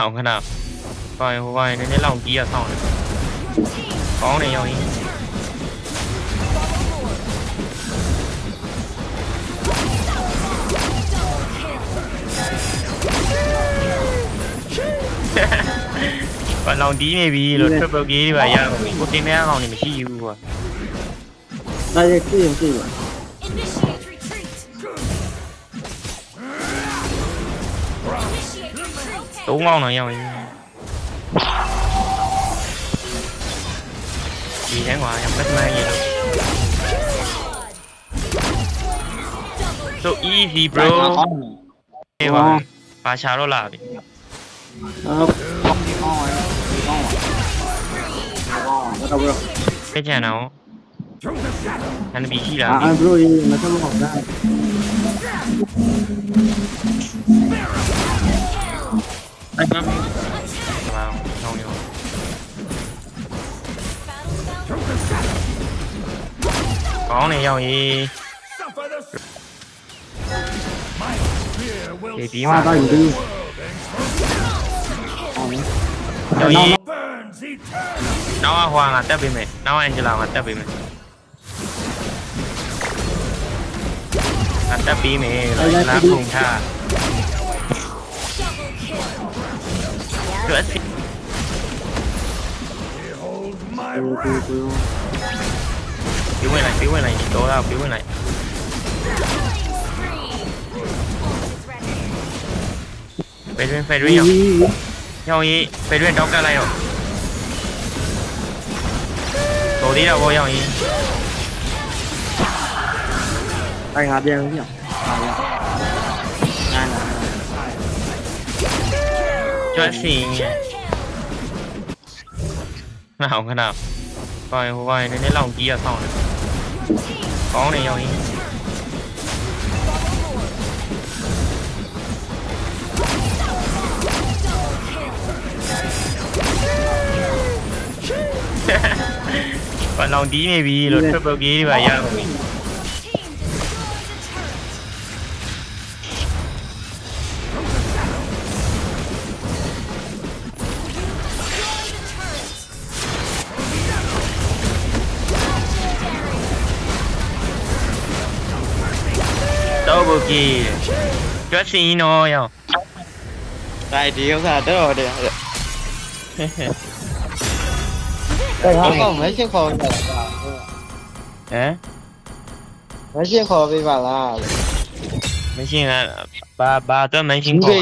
အောင်ခဏဟိုပိုင်းနည်းနည်းလောက်ကြီးရဆောင်တယ်ကောင်းနေရောက်ရင်ဘာလောင်တီးနေပြီလို့ triple gear တွေပါရအောင်ကိုတင်နေအောင်နေမရှိဘူးကွာဒါရကြည့်ရင်ကြည့်ပါသုံးအောင်တော့ရောက်ရင်ဒီထဲမှာရပတ်မှန်းရလို့ so easy bro ဟေးပါချာတော့လာပြီပဲချန်တော့နန်ဘီရှိလားဘရိုရေးမဆက်မဟုတ်ဒါအဲ့ဒါဆောင်းရောကောင်းနေရောက်ရေးဒီပြီးမှာတော့ယူရောက်ရေးနောက်ဟွာငါတက်ပေးမယ်နောက်အန်ဂျလာငါတက်ပေးမယ်ငါတက်ပေးမယ်လာဖုန်ထားကျွတ်စီပြေးဝင်လိုက်တော့တော့ပြေးဝင်လိုက်ဖယ်တွင်ရောက်ရေးဖယ်တွင်တောက်ကလိုက်တော့တော်သေးတော့ဘောရောက်ရင်တိုင်ငါပြန်ပြီကျွတ်စီနောက်ခဏဟိုပိုင်းနည်းနည်းလောက်ကြီးရဆောင်တယ်ကောင်းနေရောက်ရင်ဘာလောင်တီးနေပြီလို့ triple gear တွေပါရအောင်double gear ကျွတ်စီနော်ရောဒါဒီဥစ္စာတော့တယ်မရှင်းခေါ်နေတာမရှင်းခေါ်ပေးပါလားမရှင်းကဘာတော့မရှင်းခေါ်